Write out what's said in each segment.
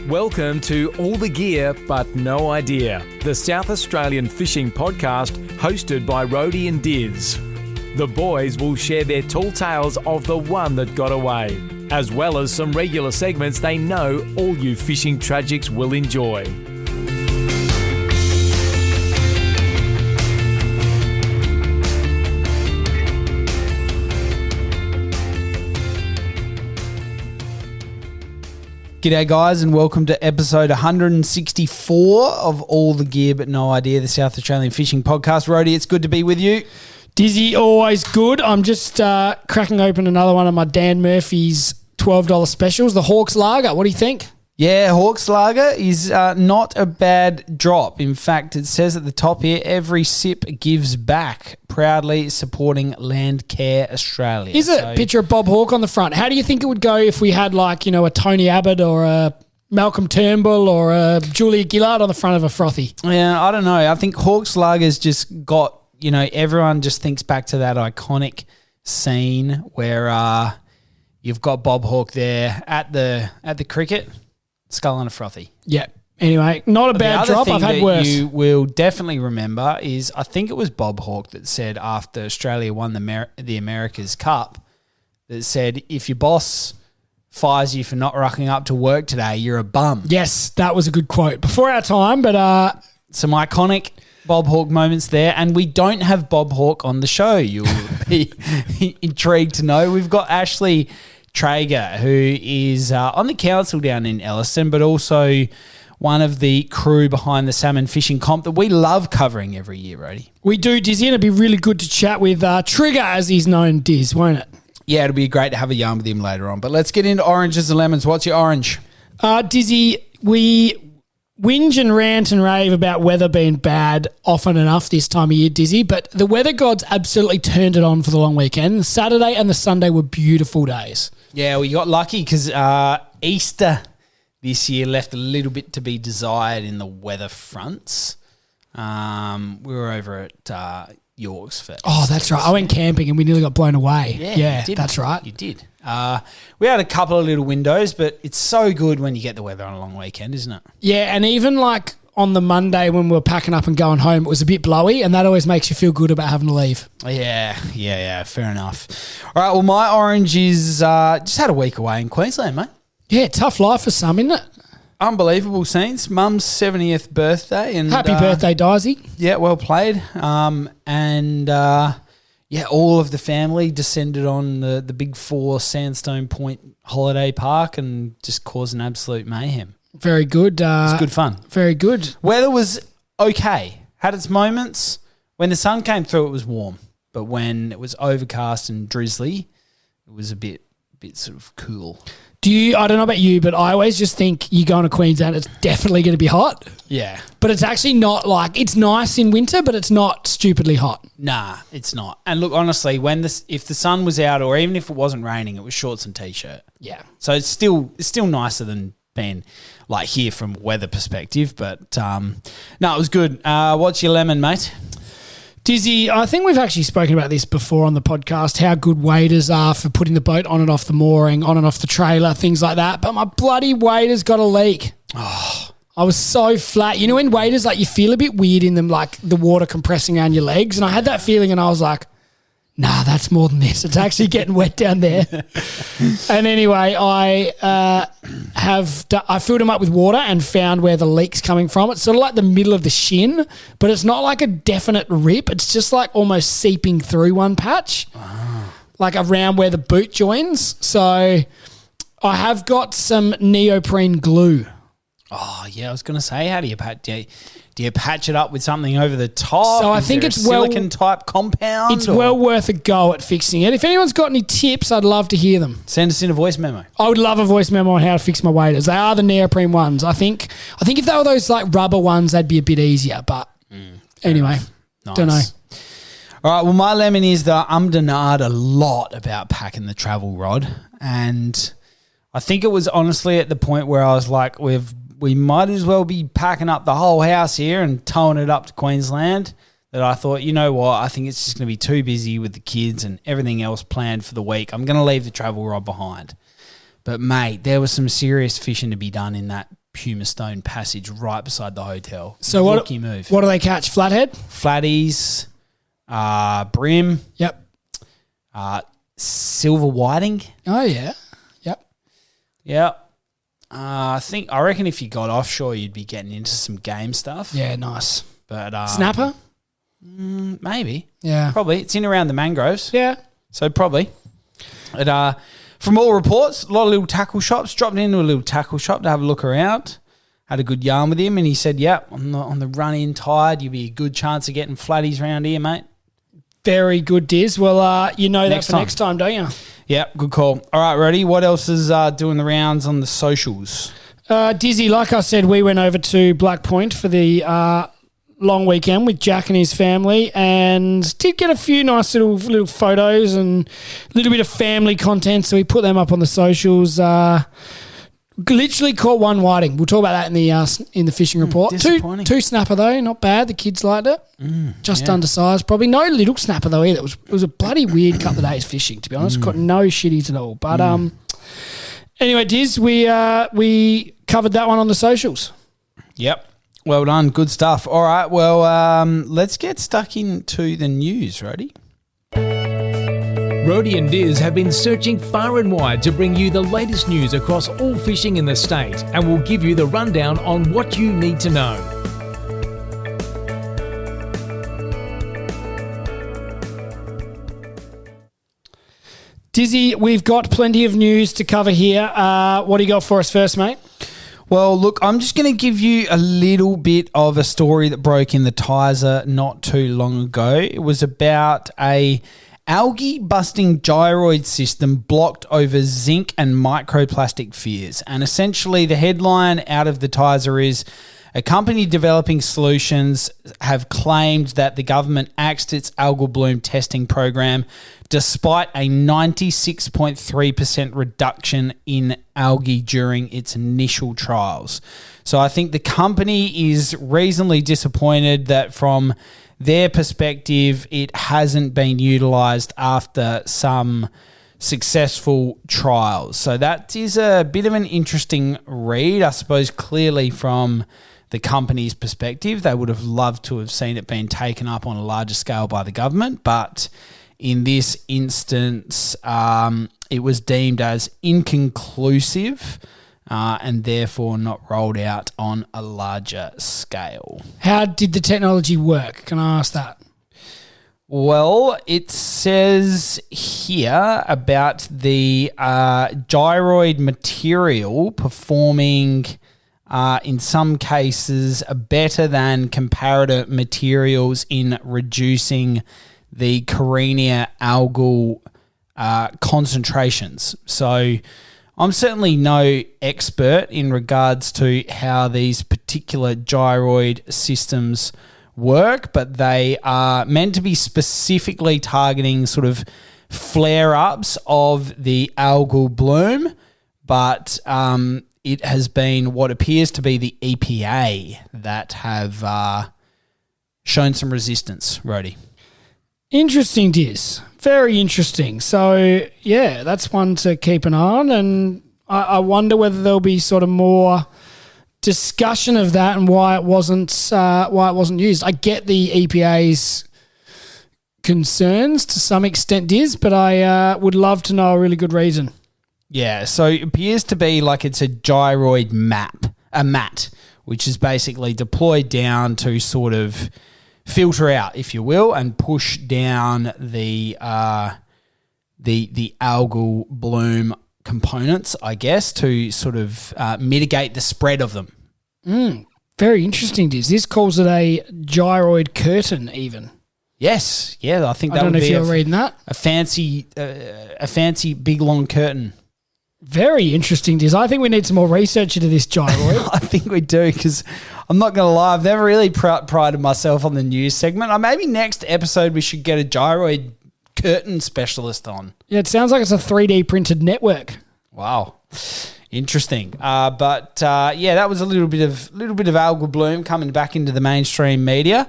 Welcome to All the Gear But No Idea, the South Australian fishing podcast hosted by Rhodey and Diz. The boys will share their tall tales of the one that got away, as well as some regular segments they know all you fishing tragics will enjoy. G'day guys and welcome to episode 164 of All the Gear But No Idea, the South Australian Fishing Podcast. Rhodey, it's good to be with you. Dizzy, always good. I'm just cracking open another one of my Dan Murphy's $12 specials, the Hawks Lager. What do you think? Yeah, Hawks Lager is not a bad drop. In fact, it says at the top here, every sip gives back, proudly supporting Landcare Australia. Is it a picture of Bob Hawke on the front? How do you think it would go if we had a Tony Abbott or a Malcolm Turnbull or a Julia Gillard on the front of a frothy? Yeah, I don't know. I think Hawks Lager's just got, everyone just thinks back to that iconic scene where you've got Bob Hawke there at the cricket. Skull and a frothy. Yeah. Anyway, not a bad drop. I've had worse. You will definitely remember is I think it was Bob Hawke that said after Australia won the America's Cup that said if your boss fires you for not rocking up to work today, you're a bum. Yes, that was a good quote. Before our time, but some iconic Bob Hawke moments there, and we don't have Bob Hawke on the show. You'll be intrigued to know. We've got Ashley Traeger, who is on the council down in Elliston, but also one of the crew behind the salmon fishing comp that we love covering every year, Rhodey. We do, Dizzy, and it'd be really good to chat with Trigger, as he's known, Diz, won't it? Yeah, it'll be great to have a yarn with him later on. But let's get into oranges and lemons. What's your orange? Dizzy, we whinge and rant and rave about weather being bad often enough this time of year, Dizzy, but the weather gods absolutely turned it on for the long weekend. The Saturday and the Sunday were beautiful days. Yeah, we got lucky because Easter this year left a little bit to be desired in the weather fronts. We were over at York's for Easter. That's right. I went camping and we nearly got blown away. Yeah, that's right. You did. We had a couple of little windows, but it's so good when you get the weather on a long weekend, isn't it? Yeah, and even on the Monday when we were packing up and going home, it was a bit blowy, and that always makes you feel good about having to leave. Yeah, fair enough. All right, well, my orange is just had a week away in Queensland, mate. Yeah, tough life for some, isn't it? Unbelievable scenes. Mum's 70th birthday. And happy birthday, Daisy. Yeah, well played. All of the family descended on the Big Four Sandstone Point Holiday Park and just caused an absolute mayhem. Very good. It's good fun. Very good. Weather was okay. Had its moments. When the sun came through, it was warm. But when it was overcast and drizzly, it was a bit sort of cool. I don't know about you, but I always just think you go to Queensland, it's definitely going to be hot. Yeah. But it's actually not it's nice in winter, but it's not stupidly hot. Nah, it's not. And look, honestly, if the sun was out or even if it wasn't raining, it was shorts and T-shirt. Yeah. So it's still nicer than being here from a weather perspective. But no, it was good. What's your lemon, mate? Dizzy, I think we've actually spoken about this before on the podcast, how good waders are for putting the boat on and off the mooring, on and off the trailer, things like that. But my bloody waders got a leak. Oh, I was so flat. You know when waders, you feel a bit weird in them, the water compressing around your legs? And I had that feeling and I was like, nah, that's more than this. It's actually getting wet down there. And anyway, I filled them up with water and found where the leak's coming from. It's sort of like the middle of the shin, but it's not like a definite rip. It's just almost seeping through one patch, around where the boot joins. So I have got some neoprene glue. Oh, yeah, I was going to say, how do you patch it up with something over the top? So I think it's silicon type compound. It's well worth a go at fixing it. If anyone's got any tips, I'd love to hear them. Send us in a voice memo. I would love a voice memo on how to fix my waders. They are the neoprene ones. I think if they were those rubber ones, they'd be a bit easier. But anyway, nice. Don't know. All right, well, my lemon is that I'm denied a lot about packing the travel rod, and I think it was honestly at the point where I was like, we might as well be packing up the whole house here and towing it up to Queensland, that I thought, you know what, I think it's just going to be too busy with the kids and everything else planned for the week. I'm going to leave the travel rod behind. But, mate, there was some serious fishing to be done in that Puma Stone Passage right beside the hotel. So Rookie move. What do they catch? Flathead? Flatties, brim, Yep. silver whiting. Oh, yeah. Yep. Yeah. I reckon if you got offshore, you'd be getting into some game stuff. Yeah, nice. But Snapper? maybe. Yeah. Probably. It's in around the mangroves. Yeah. So probably. But, from all reports, a lot of little tackle shops. Dropped into a little tackle shop to have a look around. Had a good yarn with him, and he said, "Yep, on the run-in tide, you'll be a good chance of getting flatties around here, mate." Very good, Diz. Well, you know that for next time, don't you? Yep, good call. All right, Roddy, what else is doing the rounds on the socials? Dizzy, like I said, we went over to Black Point for the long weekend with Jack and his family, and did get a few nice little photos and a little bit of family content, so we put them up on the socials. Literally caught one whiting. We'll talk about that in the fishing report. Two snapper though, not bad. The kids liked it. Just undersized, probably. No little snapper though either. It was a bloody weird couple of days fishing, to be honest. Caught no shitties at all. But anyway, Diz, we covered that one on the socials. Yep. Well done. Good stuff. All right. Well, let's get stuck into the news, Roddy. Rody and Diz have been searching far and wide to bring you the latest news across all fishing in the state, and will give you the rundown on what you need to know. Dizzy, we've got plenty of news to cover here. What do you got for us first, mate? Well, look, I'm just going to give you a little bit of a story that broke in the Tizer not too long ago. It was about a algae busting gyroid system blocked over zinc and microplastic fears. And essentially the headline out of the Tizer is a company developing solutions have claimed that the government axed its algal bloom testing program despite a 96.3% reduction in algae during its initial trials. So I think the company is reasonably disappointed that from their perspective, it hasn't been utilised after some successful trials. So that is a bit of an interesting read, I suppose. Clearly from the company's perspective, they would have loved to have seen it being taken up on a larger scale by the government, but in this instance, it was deemed as inconclusive and therefore not rolled out on a larger scale. How did the technology work? Can I ask that? Well, it says here about the gyroid material performing in some cases better than comparator materials in reducing the Carenia algal concentrations. So I'm certainly no expert in regards to how these particular gyroid systems work, but they are meant to be specifically targeting sort of flare-ups of the algal bloom, but it has been what appears to be the EPA that have shown some resistance, Rhodey. Interesting, Diz. Very interesting. So, yeah, that's one to keep an eye on, and I wonder whether there'll be sort of more discussion of that and why it wasn't used. I get the EPA's concerns to some extent, Diz, but I would love to know a really good reason. Yeah, so it appears to be like it's a gyroid mat, which is basically deployed down to sort of filter out, if you will, and push down the algal bloom components, I guess, to sort of mitigate the spread of them. Very interesting, Diz. This calls it a gyroid curtain even. Yes, yeah, I think that I don't would know if be you're reading that. a fancy big long curtain. Very interesting, Diz. I think we need some more research into this gyroid. I think we do, because I'm not going to lie, I've never really prided myself on the news segment. Maybe next episode we should get a gyroid curtain specialist on. Yeah, it sounds like it's a 3D printed network. Wow, interesting. But that was a little bit of algal bloom coming back into the mainstream media.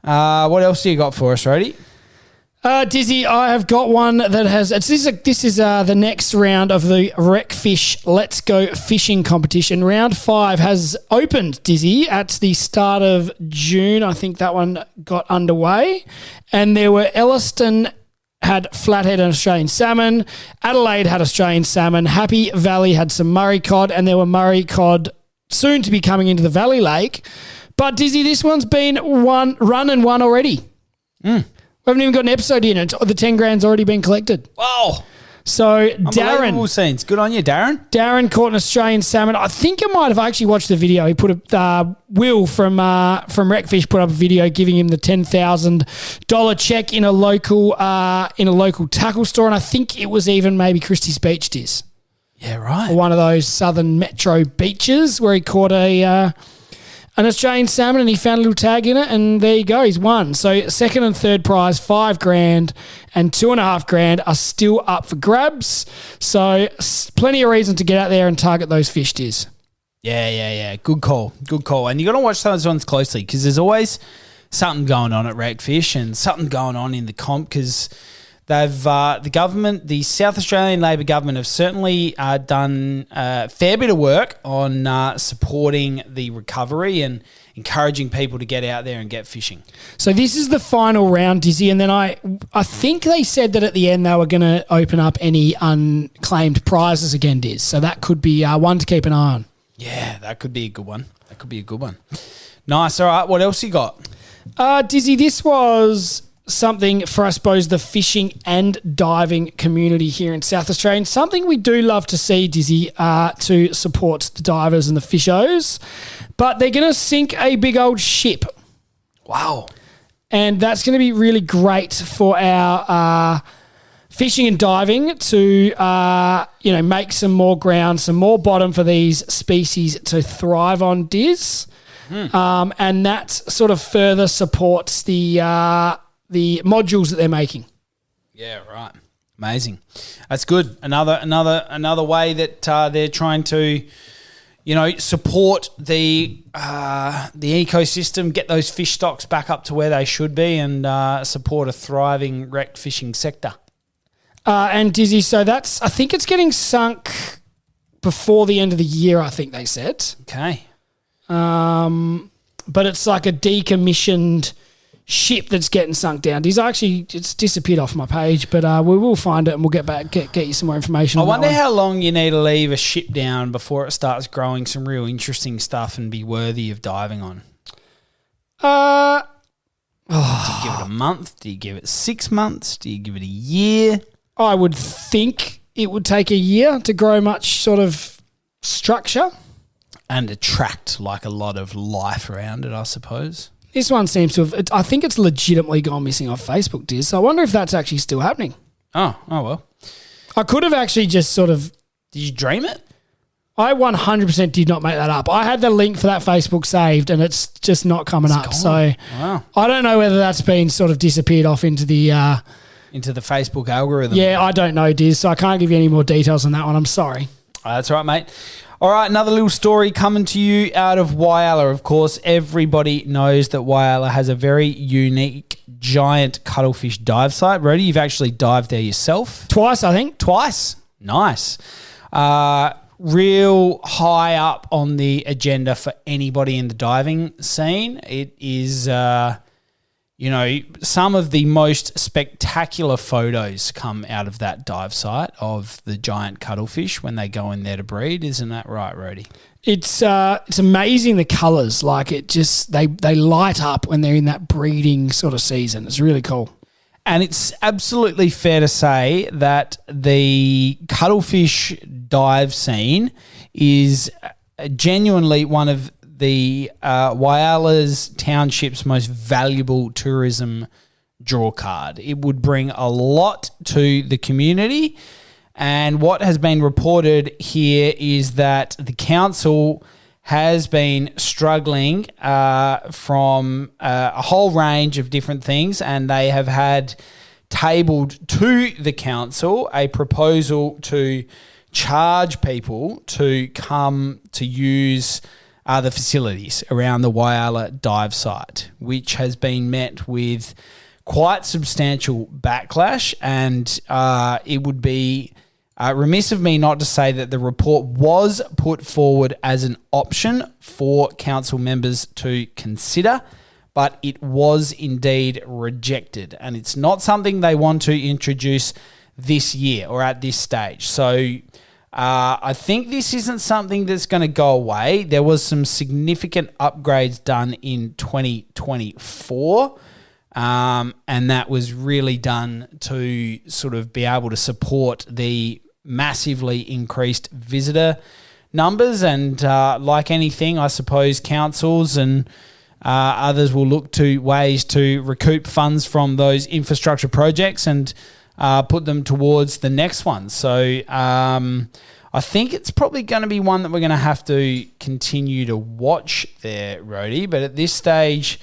What else do you got for us, Rhodey? Dizzy, I have got one that has. This is the next round of the Wreckfish Let's Go Fishing competition. Round 5 has opened, Dizzy, at the start of June. I think that one got underway, and there were Elliston had flathead and Australian salmon. Adelaide had Australian salmon. Happy Valley had some Murray cod, and there were Murray cod soon to be coming into the Valley Lake. But Dizzy, this one's been run and won already. We haven't even got an episode in it. The 10 grand's already been collected. Wow. So Unbelievable scenes. Good on you, Darren. Darren caught an Australian salmon. I think I might have actually watched the video. He put a Will from Wreckfish put up a video giving him the $10,000 check in a local tackle store, and I think it was even maybe Christie's Beach Diz. Yeah, right. Or one of those southern metro beaches where he caught an Australian salmon, and he found a little tag in it, and there you go, he's won. So second and third prize, $5 grand and $2.5 grand are still up for grabs. So plenty of reason to get out there and target those fish, Diz. Yeah. Good call. And you got to watch those ones closely because there's always something going on at Wreckfish and something going on in the comp because they've the government, the South Australian Labor government, have certainly done a fair bit of work on supporting the recovery and encouraging people to get out there and get fishing. So this is the final round, Dizzy, and then I think they said that at the end they were going to open up any unclaimed prizes again, Diz. So that could be one to keep an eye on. Yeah, that could be a good one. Nice. All right, what else you got? Dizzy, this was something for, I suppose, the fishing and diving community here in South Australia. And something we do love to see, Dizzy, to support the divers and the fishos. But they're going to sink a big old ship. Wow. And that's going to be really great for our fishing and diving to, make some more ground, some more bottom for these species to thrive on, Diz. And that sort of further supports the modules that they're making. Yeah, right. Amazing. That's good. Another way that they're trying to, support the ecosystem, get those fish stocks back up to where they should be, and support a thriving wrecked fishing sector. And Dizzy, so I think it's getting sunk before the end of the year, I think they said. Okay. But it's like a decommissioned ship that's getting sunk down. It's disappeared off my page, but we will find it and we'll get you some more information. I wonder how long you need to leave a ship down before it starts growing some real interesting stuff and be worthy of diving on. Do you give it a month? Do you give it 6 months? Do you give it a year? I would think it would take a year to grow much sort of structure. And attract like a lot of life around it, I suppose. This one seems to have, I think it's legitimately gone missing off Facebook, Diz. So I wonder if that's actually still happening. Oh well. I could have actually just sort of... Did you dream it? I 100% did not make that up. I had the link for that Facebook saved and it's just not coming up. Gone. So wow. I don't know whether that's been sort of disappeared off into the Facebook algorithm. Yeah, I don't know, Diz. So I can't give you any more details on that one. I'm sorry. That's all right, mate. All right, another little story coming to you out of Whyalla. Of course, everybody knows that Whyalla has a very unique giant cuttlefish dive site. Rody, you've actually dived there yourself. Twice, I think. Twice? Nice. Real high up on the agenda for anybody in the diving scene. It is, some of the most spectacular photos come out of that dive site of the giant cuttlefish when they go in there to breed. Isn't that right, Rody? It's amazing the colours. Like it just they light up when they're in that breeding sort of season. It's really cool. And it's absolutely fair to say that the cuttlefish dive scene is genuinely one of the Whyalla's township's most valuable tourism draw card. It would bring a lot to the community. And what has been reported here is that the council has been struggling from a whole range of different things, and they have had tabled to the council a proposal to charge people to come to use the facilities around the Whyalla dive site, which has been met with quite substantial backlash, and it would be remiss of me not to say that the report was put forward as an option for council members to consider, but it was indeed rejected, and it's not something they want to introduce this year or at this stage. So I think this isn't something that's going to go away. There was some significant upgrades done in 2024, and that was really done to sort of be able to support the massively increased visitor numbers. And like anything, I suppose councils and others will look to ways to recoup funds from those infrastructure projects and put them towards the next one. So I think it's probably going to be one that we're going to have to continue to watch there, Rhodey. But at this stage,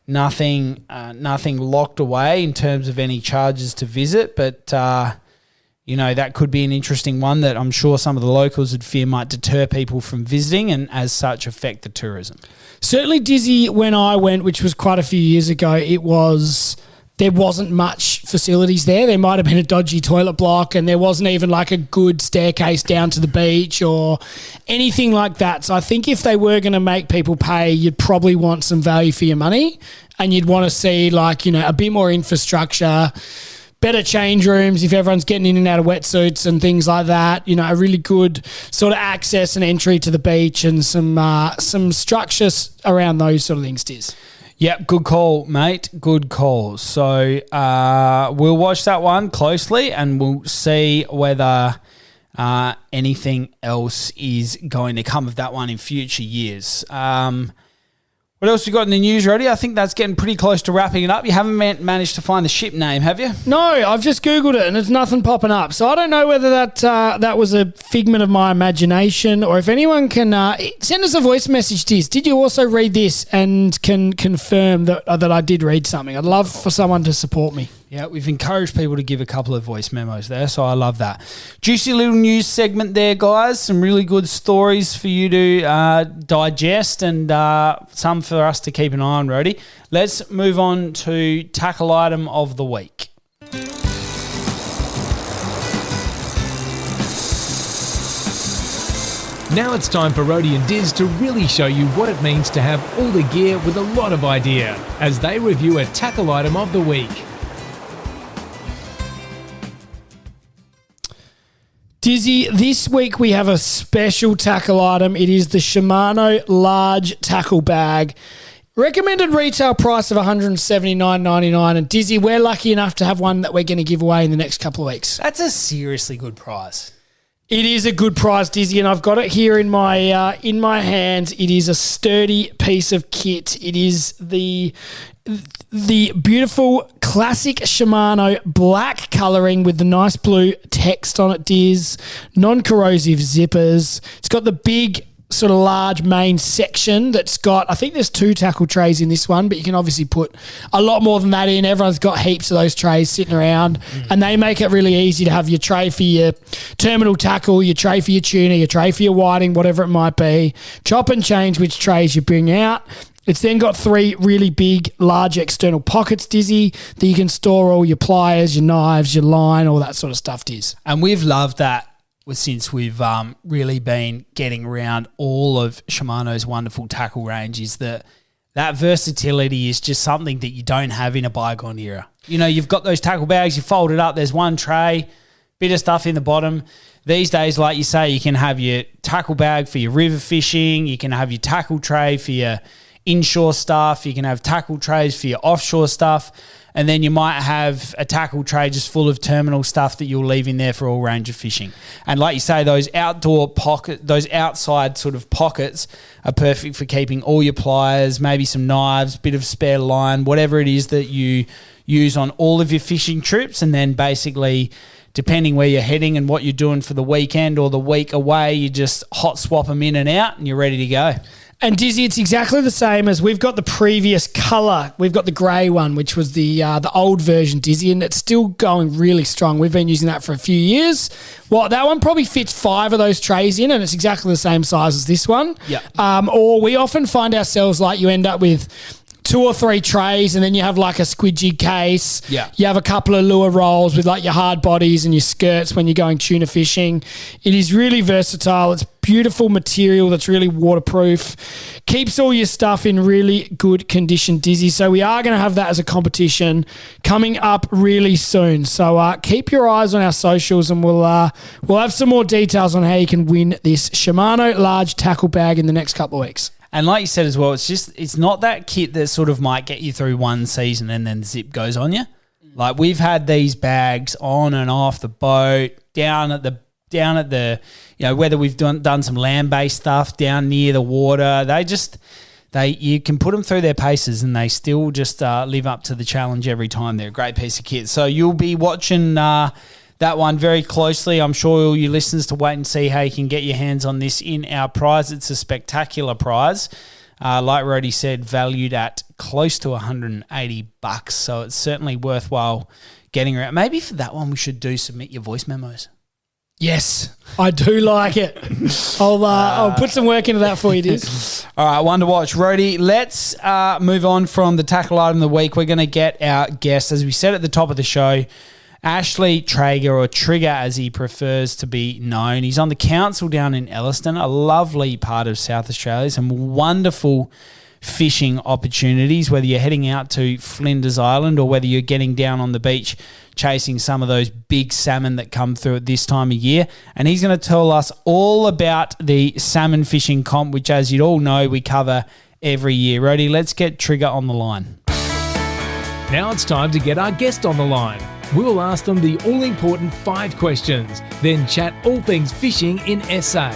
nothing locked away in terms of any charges to visit. But, that could be an interesting one that I'm sure some of the locals would fear might deter people from visiting and as such affect the tourism. Certainly, Dizzy, when I went, which was quite a few years ago, there wasn't much facilities there. There might have been a dodgy toilet block, and there wasn't even like a good staircase down to the beach or anything like that. So I think if they were going to make people pay, you'd probably want some value for your money, and you'd want to see a bit more infrastructure, better change rooms if everyone's getting in and out of wetsuits and things like that. A really good sort of access and entry to the beach and some structures around those sort of things, Diz. Yep, good call, mate. Good call. So we'll watch that one closely and we'll see whether anything else is going to come of that one in future years. What else we got in the news, Roddy? I think that's getting pretty close to wrapping it up. You haven't managed to find the ship name, have you? No, I've just Googled it and there's nothing popping up. So I don't know whether that was a figment of my imagination, or if anyone can send us a voice message, Diz. Did you also read this and can confirm that I did read something? I'd love for someone to support me. Yeah, we've encouraged people to give a couple of voice memos there, so I love that. Juicy little news segment there, guys. Some really good stories for you to digest and some for us to keep an eye on, Rhodey. Let's move on to tackle item of the week. Now it's time for Rhodey and Diz to really show you what it means to have all the gear with a lot of idea as they review a tackle item of the week. Dizzy, this week we have a special tackle item. It is the Shimano large tackle bag. Recommended retail price of $179.99. And Dizzy, we're lucky enough to have one that we're going to give away in the next couple of weeks. That's a seriously good price. It is a good price, Dizzy, and I've got it here in my hands. It is a sturdy piece of kit. It is the beautiful classic Shimano black colouring with the nice blue text on it, Diz. Non-corrosive zippers. It's got the big sort of large main section that's got, I think there's 2 tackle trays in this one, but you can obviously put a lot more than that in. Everyone's got heaps of those trays sitting around, and they make it really easy to have your tray for your terminal tackle, your tray for your tuna, your tray for your whiting, whatever it might be. Chop and change which trays you bring out. It's then got 3 really big, large external pockets, Dizzy, that you can store all your pliers, your knives, your line, all that sort of stuff, Diz. And we've loved that since we've really been getting around all of Shimano's wonderful tackle range, is that versatility is just something that you don't have in a bygone era. You've got those tackle bags, you fold it up, there's one tray, bit of stuff in the bottom. These days, like you say, you can have your tackle bag for your river fishing, you can have your tackle tray for your inshore stuff, you can have tackle trays for your offshore stuff, and then you might have a tackle tray just full of terminal stuff that you'll leave in there for all range of fishing. And like you say, those outside sort of pockets are perfect for keeping all your pliers, maybe some knives, bit of spare line, whatever it is that you use on all of your fishing trips. And then basically, depending where you're heading and what you're doing for the weekend or the week away, you just hot swap them in and out and you're ready to go. And Dizzy, it's exactly the same as we've got the previous colour. We've got the grey one, which was the old version, Dizzy, and it's still going really strong. We've been using that for a few years. Well, that one probably fits 5 of those trays in, and it's exactly the same size as this one. Yeah. Or we often find ourselves like you end up with 2 or 3 trays, and then you have like a squidgy case. Yeah. You have a couple of lure rolls with like your hard bodies and your skirts when you're going tuna fishing. It is really versatile. It's beautiful material that's really waterproof. Keeps all your stuff in really good condition, Dizzy. So we are going to have that as a competition coming up really soon. So keep your eyes on our socials, and we'll have some more details on how you can win this Shimano large tackle bag in the next couple of weeks. And like you said as well, it's not that kit that sort of might get you through one season and then zip goes on you. Like we've had these bags on and off the boat, down at the whether we've done some land-based stuff down near the water. You can put them through their paces and they still just live up to the challenge every time. They're a great piece of kit. So you'll be watching that one very closely. I'm sure all you listeners to wait and see how you can get your hands on this in our prize. It's a spectacular prize. Like Rody said, valued at close to $180. So it's certainly worthwhile getting around. Maybe for that one we should submit your voice memos. Yes, I do like it. I'll put some work into that for you, Diz. All right, one to watch. Rody, let's move on from the tackle item of the week. We're going to get our guest, as we said at the top of the show, Ashley Traeger, or Trigger as he prefers to be known. He's on the council down in Elliston, a lovely part of South Australia. Some wonderful fishing opportunities, whether you're heading out to Flinders Island or whether you're getting down on the beach chasing some of those big salmon that come through at this time of year. And he's going to tell us all about the salmon fishing comp, which, as you'd all know, we cover every year. Rody, let's get Trigger on the line. Now it's time to get our guest on the line. We'll ask them the all-important 5 questions, then chat all things fishing in SA.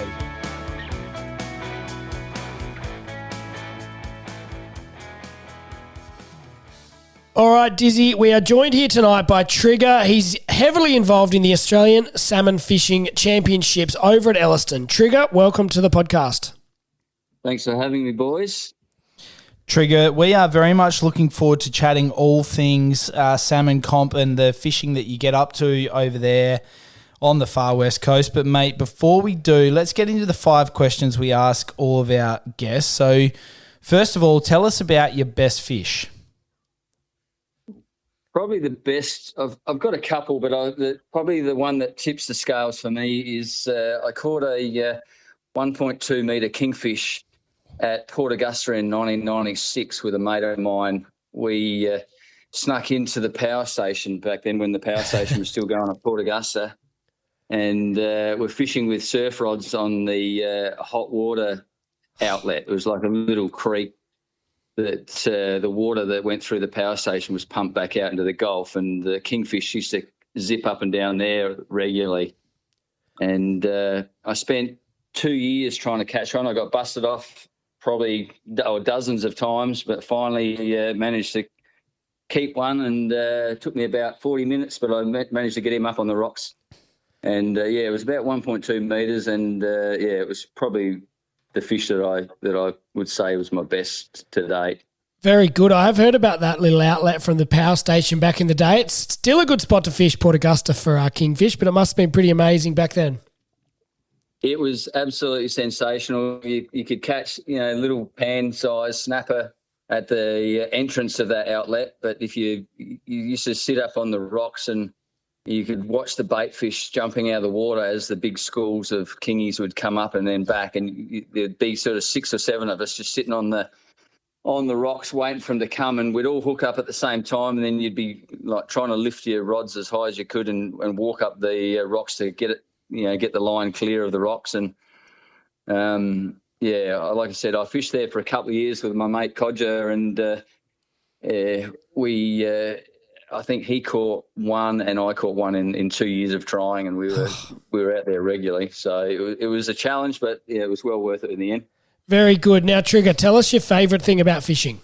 All right, Dizzy, we are joined here tonight by Trigger. He's heavily involved in the Australian Salmon Fishing Championships over at Elliston. Trigger, welcome to the podcast. Thanks for having me, boys. Trigger, we are very much looking forward to chatting all things salmon comp and the fishing that you get up to over there on the far west coast. But, mate, before we do, let's get into the 5 questions we ask all of our guests. So, first of all, tell us about your best fish. Probably the best. I've got a couple, but probably the one that tips the scales for me is I caught a 1.2 metre kingfish at Port Augusta in 1996 with a mate of mine. We snuck into the power station back then when the power station was still going at Port Augusta, and we're fishing with surf rods on the hot water outlet. It was like a little creek that the water that went through the power station was pumped back out into the Gulf, and the kingfish used to zip up and down there regularly. And I spent 2 years trying to catch one. I got busted off probably dozens of times, but finally managed to keep one, and it took me about 40 minutes, but I managed to get him up on the rocks. And, it was about 1.2 metres, and, it was probably the fish that I would say was my best to date. Very good. I have heard about that little outlet from the power station back in the day. It's still a good spot to fish, Port Augusta, for kingfish, but it must have been pretty amazing back then. It was absolutely sensational. You could catch, little pan-sized snapper at the entrance of that outlet, but if you used to sit up on the rocks and you could watch the bait fish jumping out of the water as the big schools of kingies would come up and then back, and there'd be sort of 6 or 7 of us just sitting on the rocks waiting for them to come, and we'd all hook up at the same time, and then you'd be like trying to lift your rods as high as you could and walk up the rocks to get it, get the line clear of the rocks. And like I said, I fished there for a couple of years with my mate Codger, and I think he caught one and I caught one in 2 years of trying, and we were out there regularly. So it was a challenge, but it was well worth it in the end. Very good. Now, Trigger, tell us your favourite thing about fishing.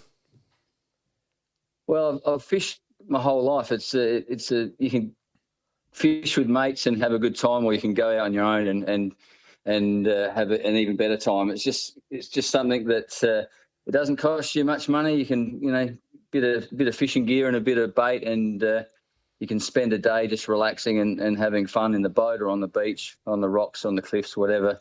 Well, I've fished my whole life. You can fish with mates and have a good time, or you can go out on your own and have an even better time. It's just something that it doesn't cost you much money. You can bit of fishing gear and a bit of bait, and you can spend a day just relaxing and having fun in the boat or on the beach, on the rocks, on the cliffs, whatever.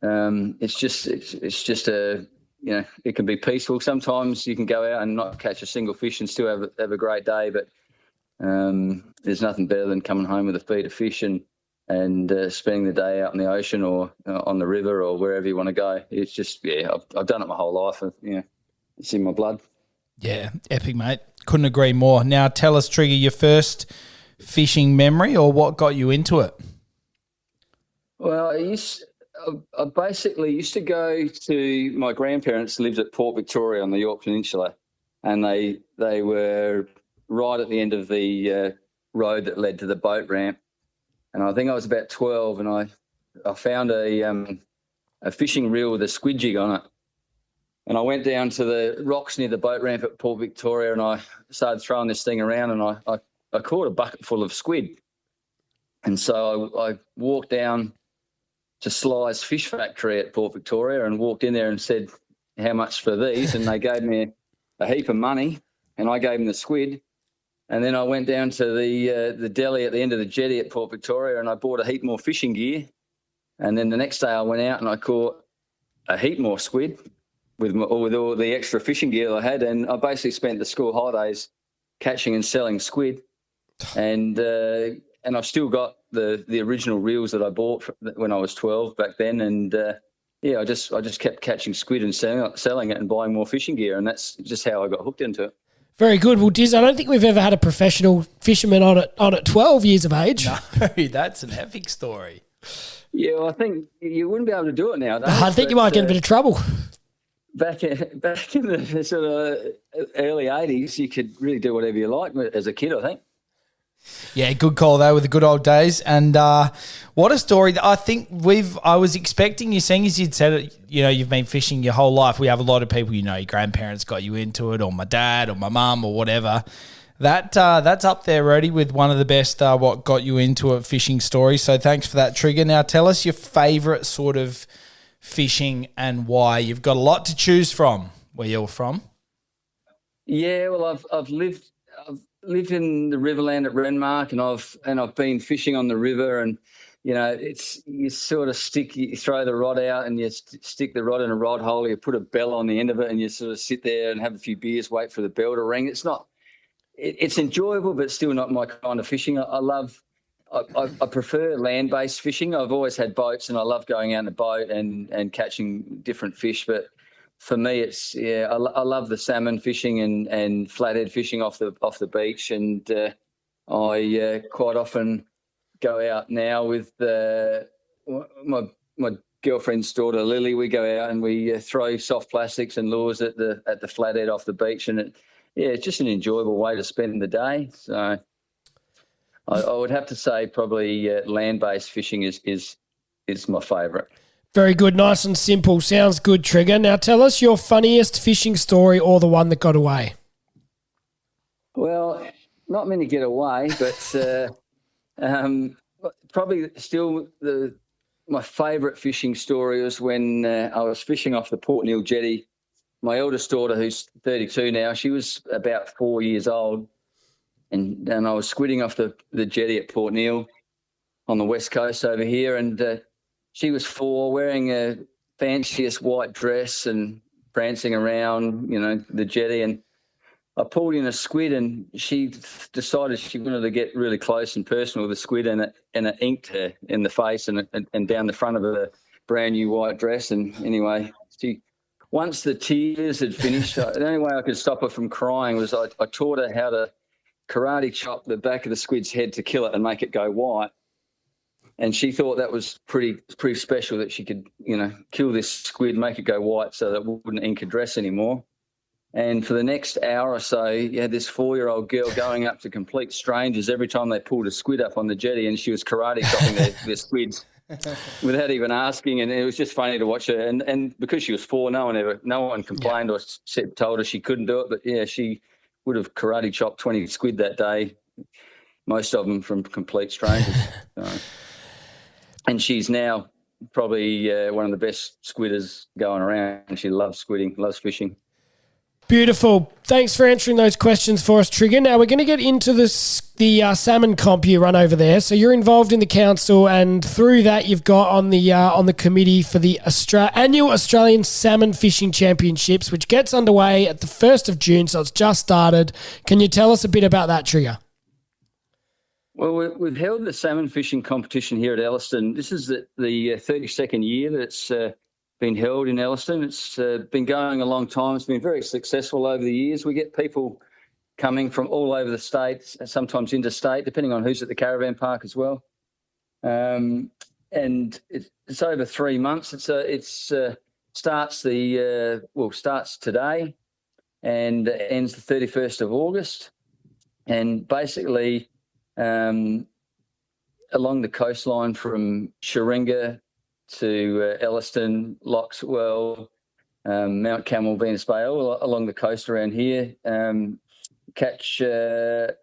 It's just a it can be peaceful. Sometimes you can go out and not catch a single fish and still have a great day, but there's nothing better than coming home with a feed of fish and spending the day out in the ocean or on the river or wherever you want to go. It's just, I've done it my whole life. And, it's in my blood. Yeah, epic, mate. Couldn't agree more. Now, tell us, Trigger, your first fishing memory or what got you into it? Well, I basically used to go to my grandparents lived at Port Victoria on the York Peninsula, and they were right at the end of the road that led to the boat ramp. And I think I was about 12, and I found a fishing reel with a squid jig on it. And I went down to the rocks near the boat ramp at Port Victoria, and I started throwing this thing around, and I caught a bucket full of squid. And so I walked down to Sly's Fish Factory at Port Victoria and walked in there and said, how much for these? And they gave me a heap of money, and I gave them the squid. And then I went down to the deli at the end of the jetty at Port Victoria, and I bought a heap more fishing gear. And then the next day I went out and I caught a heap more squid with all the extra fishing gear I had. And I basically spent the school holidays catching and selling squid. And I've still got the original reels that I bought when I was 12 back then. And I just kept catching squid and selling it and buying more fishing gear. And that's just how I got hooked into it. Very good. Well, Diz, I don't think we've ever had a professional fisherman on at 12 years of age. No, that's an epic story. Yeah, well, I think you wouldn't be able to do it nowadays. I think you might get in a bit of trouble. Back in the sort of early 80s, you could really do whatever you like as a kid, I think. Yeah, good call though with the good old days. And what a story. I think I was expecting you, seeing as you'd said it, you've been fishing your whole life. We have a lot of people, your grandparents got you into it, or my dad or my mum or whatever. That's up there, Rhodey, with one of the best what got you into it fishing stories. So thanks for that, Trigger. Now tell us your favourite sort of fishing and why. You've got a lot to choose from where you're from. Yeah, well, I've lived in the Riverland at Renmark, and I've been fishing on the river, and you sort of you throw the rod out and you stick the rod in a rod hole. You put a bell on the end of it, and you sort of sit there and have a few beers, wait for the bell to ring. It's enjoyable, but still not my kind of fishing. I prefer land-based fishing. I've always had boats, and I love going out in a boat and catching different fish. But for me, I love the salmon fishing and flathead fishing off the beach. And I quite often go out now with my girlfriend's daughter Lily. We go out and we throw soft plastics and lures at the flathead off the beach, and it's just an enjoyable way to spend the day. So I would have to say probably land-based fishing is my favourite. Very good. Nice and simple. Sounds good, Trigger. Now tell us your funniest fishing story or the one that got away. Well, not many get away, but probably still my favourite fishing story was when I was fishing off the Port Neal jetty. My eldest daughter, who's 32 now, she was about 4 years old, and I was squidding off the jetty at Port Neal on the west coast over here, and she was 4, wearing a fanciest white dress and prancing around, the jetty, and I pulled in a squid, and she decided she wanted to get really close and personal with the squid, and it inked her in the face and down the front of her brand new white dress. And anyway, once the tears had finished, the only way I could stop her from crying was I taught her how to karate chop the back of the squid's head to kill it and make it go white. And she thought that was pretty special, that she could, kill this squid, make it go white so that it wouldn't ink her dress anymore. And for the next hour or so, you had this 4-year-old girl going up to complete strangers every time they pulled a squid up on the jetty, and she was karate chopping their squids without even asking. And it was just funny to watch her. And because she was 4, no one complained or told her she couldn't do it. But yeah, she would have karate chopped 20 squid that day, most of them from complete strangers. And she's now probably one of the best squidders going around. She loves squidding, loves fishing. Beautiful. Thanks for answering those questions for us, Trigger. Now we're going to get into the salmon comp you run over there. So you're involved in the council, and through that you've got on the committee for the annual Australian Salmon Fishing Championships, which gets underway at the 1st of June. So it's just started. Can you tell us a bit about that, Trigger? Well, we've held the salmon fishing competition here at Elliston. This is the 32nd year that it's been held in Elliston. It's been going a long time. It's been very successful over the years. We get people coming from all over the state, sometimes interstate, depending on who's at the caravan park as well. And it's over 3 months. Starts today and ends the 31st of August. And basically, along the coastline from Sharinga to Elliston, Loxwell, Mount Camel, Venus Bay, all along the coast around here. Catch the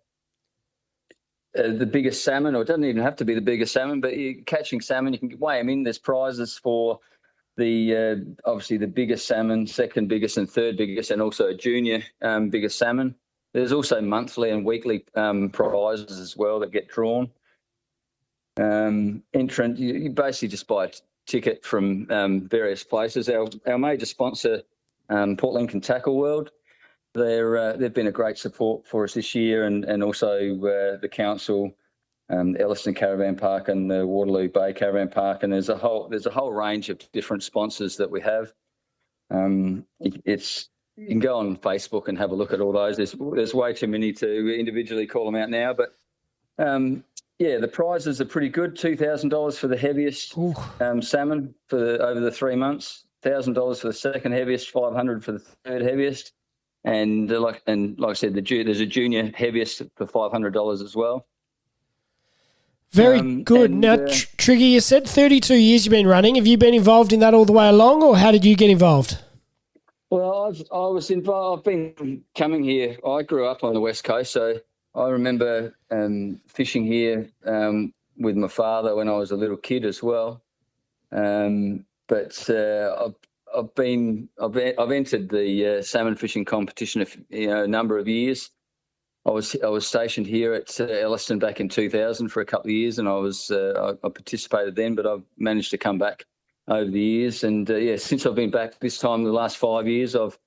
biggest salmon, or it doesn't even have to be the biggest salmon, but you're catching salmon, you can weigh them in. There's prizes for obviously the biggest salmon, second biggest and third biggest, and also a junior biggest salmon. There's also monthly and weekly prizes as well that get drawn. Entrant, you basically just buy a ticket from various places. Our major sponsor, Port Lincoln Tackle World, they've been a great support for us this year, and also the council, Elliston Caravan Park and the Waterloo Bay Caravan Park, and there's a whole range of different sponsors that we have. You can go on Facebook and have a look at all those. There's way too many to individually call them out now, but the prizes are pretty good. $2,000 for the heaviest salmon over the 3 months, $1,000 for the second heaviest, $500 for the third heaviest, and like I said, there's a junior heaviest for $500 as well. Very good. Now, Trigger, you said 32 years you've been running. Have you been involved in that all the way along, or how did you get involved? Well, I was involved. I've been coming here. I grew up on the West Coast, so I remember fishing here with my father when I was a little kid as well. But I've entered the salmon fishing competition a number of years. I was stationed here at Elliston back in 2000 for a couple of years, and I participated then, but I've managed to come back over the years. And since I've been back this time, the last 5 years, I've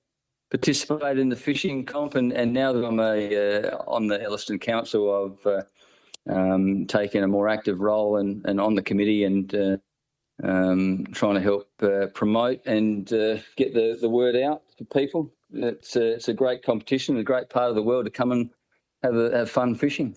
participated in the fishing comp, and now that I'm on the Elliston Council, I've taken a more active role and on the committee, and trying to help promote and get the word out to people. It's a great competition, a great part of the world to come and have fun fishing.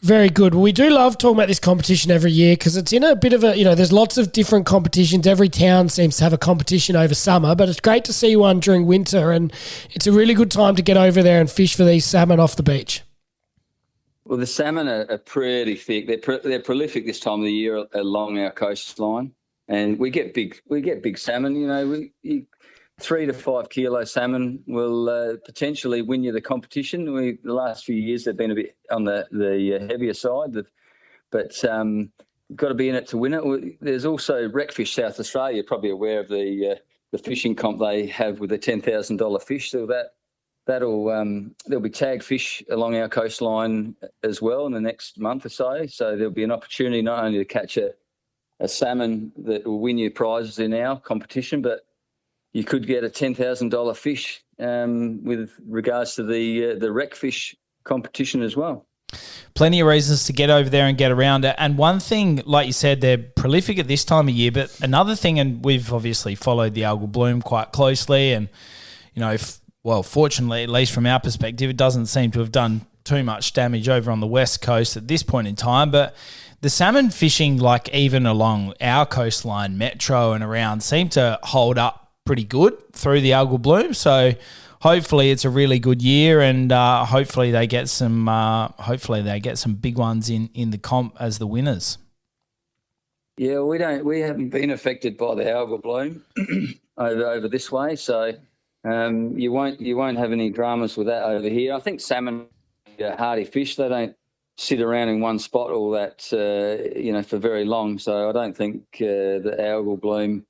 Very good. Well, we do love talking about this competition every year because it's in a bit of there's lots of different competitions. Every town seems to have a competition over summer, but it's great to see one during winter, and it's a really good time to get over there and fish for these salmon off the beach. Well, the salmon are pretty thick. They're prolific this time of the year along our coastline, and we get big salmon. 3 to 5 kilo salmon will potentially win you the competition. The last few years they've been a bit on the heavier side, but you've got to be in it to win it. There's also Wreckfish South Australia. You're probably aware of the fishing comp they have with the $10,000 fish. So there'll be tagged fish along our coastline as well in the next month or so. So there'll be an opportunity not only to catch a salmon that will win you prizes in our competition, but you could get a $10,000 fish with regards to the Wreckfish competition as well. Plenty of reasons to get over there and get around it. And one thing, like you said, they're prolific at this time of year, but another thing, and we've obviously followed the algal bloom quite closely, and, fortunately, at least from our perspective, it doesn't seem to have done too much damage over on the West Coast at this point in time, but the salmon fishing, like even along our coastline, Metro and around, seem to hold up pretty good through the algal bloom. So hopefully it's a really good year, and hopefully they get some big ones in the comp as the winners. Yeah, we haven't been affected by the algal bloom over this way, so you won't have any dramas with that over here. I think salmon are hardy fish. They don't sit around in one spot all that for very long. So I don't think the algal bloom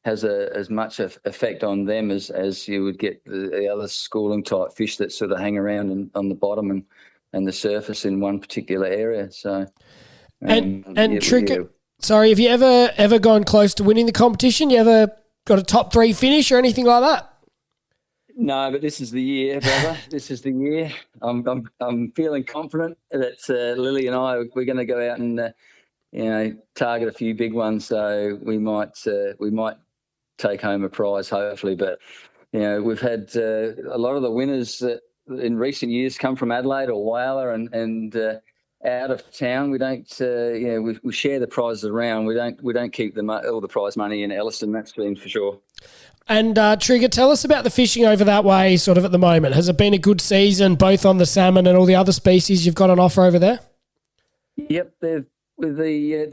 has as much effect on them as you would get the other schooling type fish that sort of hang around on the bottom and the surface in one particular area. So, Traeger, sorry, have you ever gone close to winning the competition? You ever got a top 3 finish or anything like that? No, but this is the year, brother. This is the year. I'm feeling confident that Lily and I, we're going to go out and target a few big ones. So we might take home a prize, hopefully. But we've had a lot of the winners in recent years come from Adelaide or Whyalla and out of town. We don't we share the prizes around. We don't keep all the prize money in Elliston. That's been for sure. And Traeger, tell us about the fishing over that way sort of at the moment. Has it been a good season, both on the salmon and all the other species you've got on offer over there? Yep, the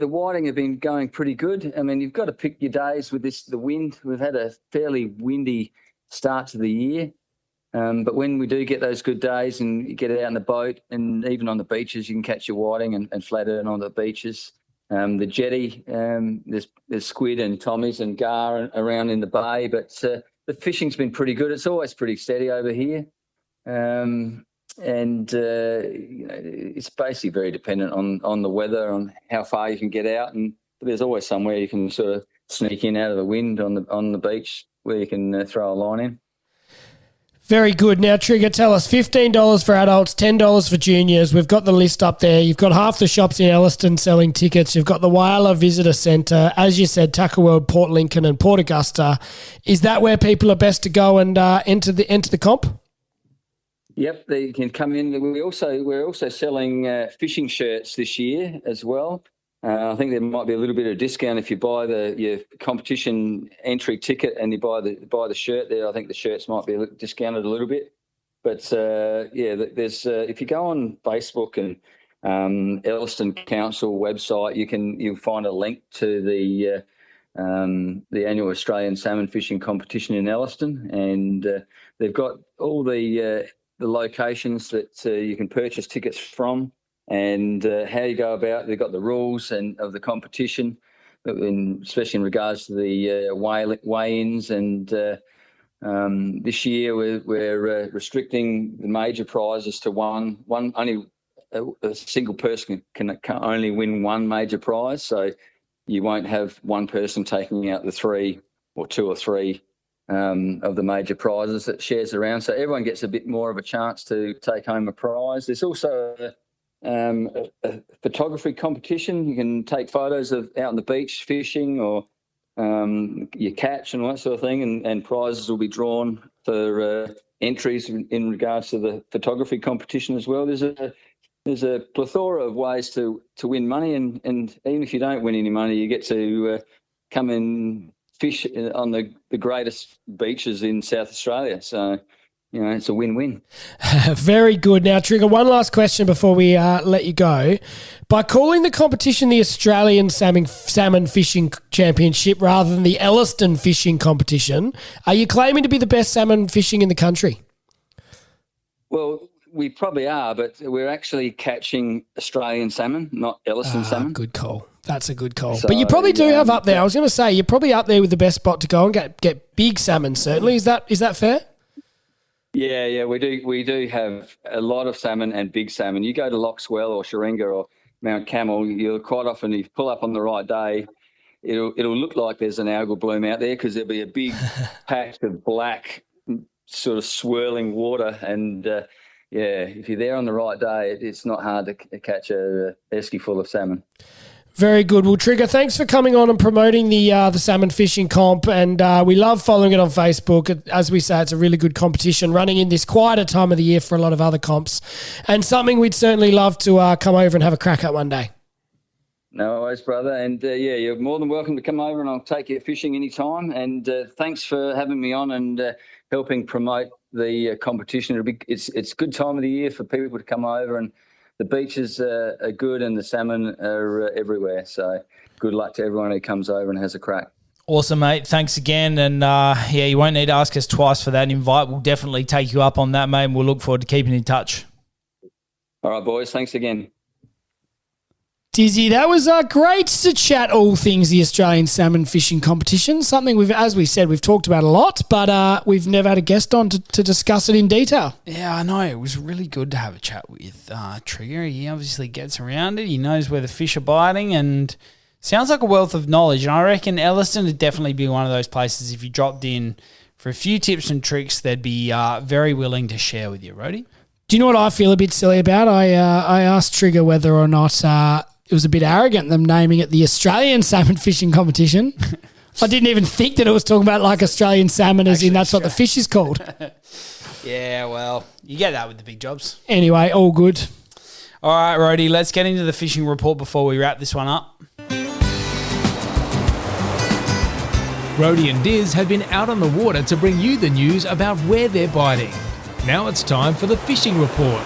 whiting have been going pretty good. I mean, you've got to pick your days with the wind. We've had a fairly windy start to the year. But when we do get those good days and you get out in the boat and even on the beaches, you can catch your whiting and flathead on the beaches. The jetty, there's squid and tommies and gar around in the bay, but the fishing's been pretty good. It's always pretty steady over here. It's basically very dependent on the weather, on how far you can get out. And there's always somewhere you can sort of sneak in out of the wind on the beach where you can throw a line in. Very good. Now, Traeger, tell us, $15 for adults, $10 for juniors. We've got the list up there. You've got half the shops in Elliston selling tickets. You've got the Whyalla Visitor Centre. As you said, Tucker World, Port Lincoln and Port Augusta. Is that where people are best to go and enter the comp? Yep, they can come in. We're also selling fishing shirts this year as well. I think there might be a little bit of discount if you buy your competition entry ticket and you buy the shirt there. I think the shirts might be discounted a little bit. But there's if you go on Facebook and Elliston Council website, you'll find a link to the annual Australian Salmon Fishing Competition in Elliston, and they've got all the locations that you can purchase tickets from. And how you go about it. They've got the rules of the competition, especially in regards to the weigh-ins. And this year we're restricting the major prizes to one. Only a single person can only win one major prize. So you won't have one person taking out the three or two or three of the major prizes that shares around. So everyone gets a bit more of a chance to take home a prize. There's also a photography competition. You can take photos of out on the beach fishing or your catch and all that sort of thing, and prizes will be drawn for entries in regards to the photography competition as well. There's a plethora of ways to win money, and even if you don't win any money, you get to come and fish on the greatest beaches in South Australia. So it's a win-win. Very good. Now, Traeger, one last question before we let you go. By calling the competition the Australian Salmon Fishing Championship rather than the Elliston Fishing Competition, are you claiming to be the best salmon fishing in the country? Well, we probably are, but we're actually catching Australian salmon, not Elliston salmon. Good call. That's a good call. So, but you probably do have up there. I was going to say, you're probably up there with the best spot to go and get big salmon, certainly. Is that fair? Yeah, we do have a lot of salmon and big salmon. You go to Loxwell or Sharinga or Mount Camel, you'll quite often, if you pull up on the right day, it'll look like there's an algal bloom out there because there'll be a big patch of black sort of swirling water. And, if you're there on the right day, it's not hard to catch a esky full of salmon. Very good. Well, Traeger, thanks for coming on and promoting the salmon fishing comp, and we love following it on Facebook. As we say, it's a really good competition running in this quieter time of the year for a lot of other comps, and something we'd certainly love to come over and have a crack at one day. No worries, brother. And, you're more than welcome to come over and I'll take you fishing anytime. And thanks for having me on and helping promote the competition. It's a good time of the year for people to come over, and the beaches are good and the salmon are everywhere. So good luck to everyone who comes over and has a crack. Awesome, mate. Thanks again. And, you won't need to ask us twice for that invite. We'll definitely take you up on that, mate, and we'll look forward to keeping in touch. All right, boys. Thanks again. Dizzy, that was great to chat all things the Australian Salmon Fishing Competition, something as we said, we've talked about a lot, but we've never had a guest on to discuss it in detail. Yeah, I know. It was really good to have a chat with Traeger. He obviously gets around it. He knows where the fish are biting and sounds like a wealth of knowledge. And I reckon Elliston would definitely be one of those places, if you dropped in for a few tips and tricks, they'd be very willing to share with you, Rhodey. Do you know what I feel a bit silly about? I asked Trigger whether or not it was a bit arrogant, them naming it the Australian Salmon Fishing Competition. I didn't even think that it was talking about like Australian salmon, as in that's what the fish is called. Yeah, well, you get that with the big jobs. Anyway, all good. All right, Rhodey, let's get into the fishing report before we wrap this one up. Rhodey and Diz have been out on the water to bring you the news about where they're biting. Now it's time for the fishing report.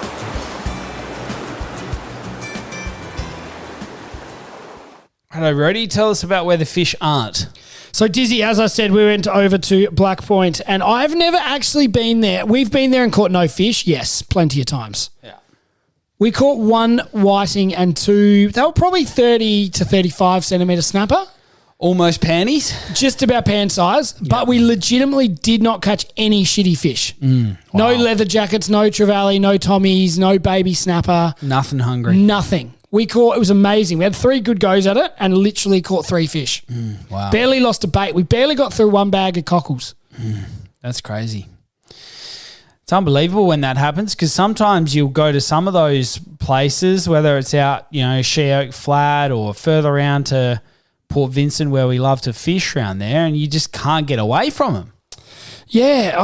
Hello, Rhodey. Tell us about where the fish aren't. So, Dizzy, as I said, we went over to Black Point, and I've never actually been there. We've been there and caught no fish. Yes, plenty of times. Yeah. We caught one whiting and two, they were probably 30 to 35 centimetre snapper. Almost panties. Just about pan size, but we legitimately did not catch any shitty fish. Wow. No leather jackets, no trevally, no tommies, no baby snapper. Nothing hungry. Nothing. We caught, it was amazing. We had 3 good goes at it and literally caught 3 fish. Wow. Barely lost a bait. We barely got through 1 bag of cockles. That's crazy. It's unbelievable when that happens, because sometimes you'll go to some of those places, whether it's out, She Oak Flat or further around to Port Vincent where we love to fish around there, and you just can't get away from them. Yeah,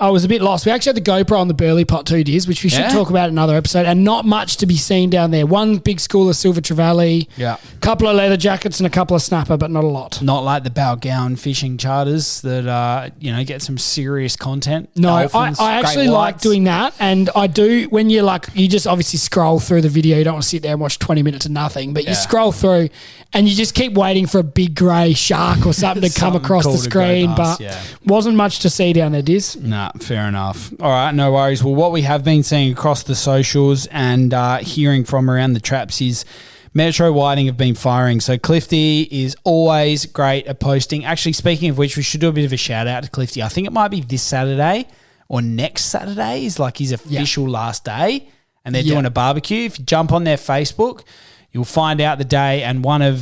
I was a bit lost. We actually had the GoPro on the Burley Pot too, Diz, which we should talk about in another episode, and not much to be seen down there. 1 big school of silver trevally, Yeah. couple of leather jackets and a couple of snapper, but not a lot. Not like the Balgowan fishing charters that, get some serious content. No, Dolphins, I actually great like whites. doing that, and I do when you just obviously scroll through the video. You don't want to sit there and watch 20 minutes of nothing, but you scroll through and you just keep waiting for a big grey shark or something to come Something across cool the to go screen, past, but wasn't much to see down there, Diz. Nah, fair enough. All right, no worries. Well, what we have been seeing across the socials and hearing from around the traps is Metro Whiting have been firing. So Clifty is always great at posting. Actually, speaking of which, we should do a bit of a shout out to Clifty. I think it might be this Saturday or next Saturday is like his official last day, and they're doing a barbecue. If you jump on their Facebook, you'll find out the day, and one of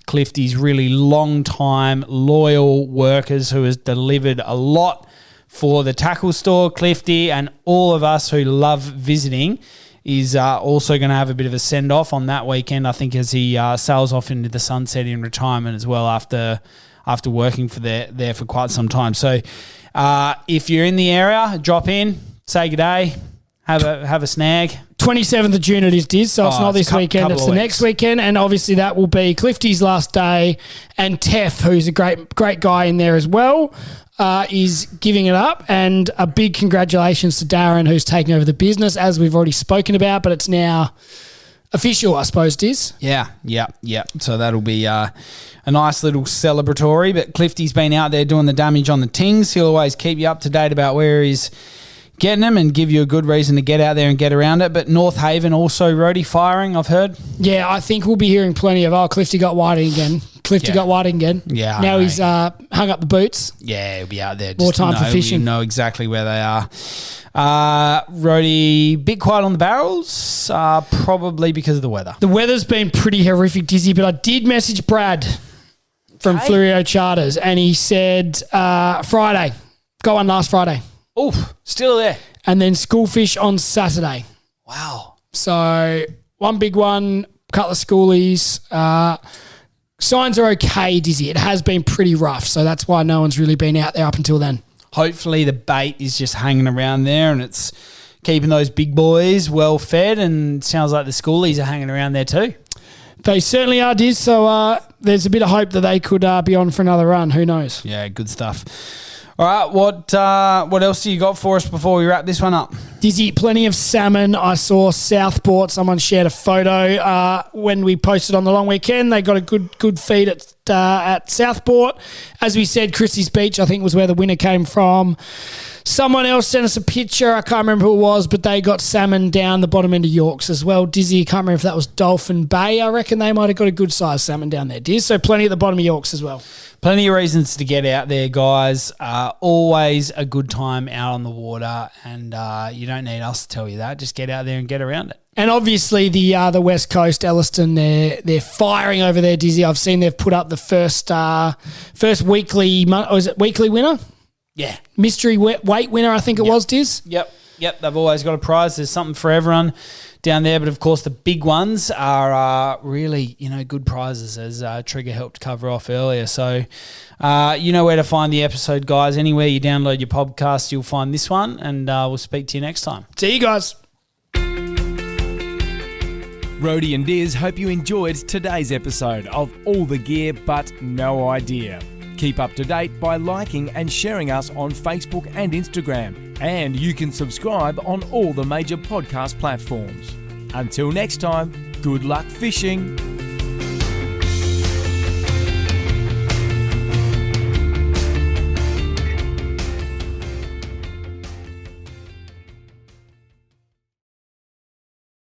Clifty's really long-time loyal workers who has delivered a lot for the tackle store, Clifty, and all of us who love visiting, is also going to have a bit of a send-off on that weekend, I think, as he sails off into the sunset in retirement as well after working for there for quite some time. So if you're in the area, drop in, say good day, have a snag. 27th of June it is, Diz, so it's not this weekend, it's the next weekend, and obviously that will be Clifty's last day, and Teff, who's a great guy in there as well, is giving it up, and a big congratulations to Darren, who's taking over the business, as we've already spoken about, but it's now official, I suppose, Diz. Yeah. So that'll be a nice little celebratory, but Clifty's been out there doing the damage on the tings. He'll always keep you up to date about where he's getting them and give you a good reason to get out there and get around it. But North Haven also roadie firing, I've heard. Yeah, I think we'll be hearing plenty of, Clifty got whiting again. Got whiting again. Yeah. Now he's hung up the boots. Yeah, he'll be out there. More time for fishing. You know exactly where they are. Roadie, bit quiet on the barrels, probably because of the weather. The weather's been pretty horrific, Dizzy, but I did message Brad from Flurio Charters, and he said Friday. Got one last Friday. Oof, still there. And then schoolfish on Saturday. Wow. So one big one, couple of schoolies. Signs are okay, Dizzy. It has been pretty rough, so that's why no one's really been out there up until then. Hopefully the bait is just hanging around there and it's keeping those big boys well fed, and sounds like the schoolies are hanging around there too. They certainly are, Diz, so there's a bit of hope that they could be on for another run. Who knows? Yeah, good stuff. All right, what else do you got for us before we wrap this one up? Dizzy, plenty of salmon. I saw Southport. Someone shared a photo when we posted on the long weekend. They got a good feed at Southport. As we said, Christie's Beach, I think, was where the winner came from. Someone else sent us a picture. I can't remember who it was, but they got salmon down the bottom end of Yorks as well. Dizzy, I can't remember if that was Dolphin Bay. I reckon they might have got a good sized salmon down there, Diz. So plenty at the bottom of Yorks as well. Plenty of reasons to get out there, guys. Always a good time out on the water, and you don't need us to tell you that. Just get out there and get around it. And obviously the West Coast, Elliston, they're firing over there, Dizzy. I've seen they've put up the first weekly, is it weekly winner? Yeah. Mystery weight winner, I think it was, Diz. Yep. They've always got a prize. There's something for everyone down there. But, of course, the big ones are really, good prizes, as Trigger helped cover off earlier. So, you know where to find the episode, guys. Anywhere you download your podcast, you'll find this one. And we'll speak to you next time. See you guys. Rhodey and Diz hope you enjoyed today's episode of All the Gear But No Idea. Keep up to date by liking and sharing us on Facebook and Instagram. And you can subscribe on all the major podcast platforms. Until next time, good luck fishing.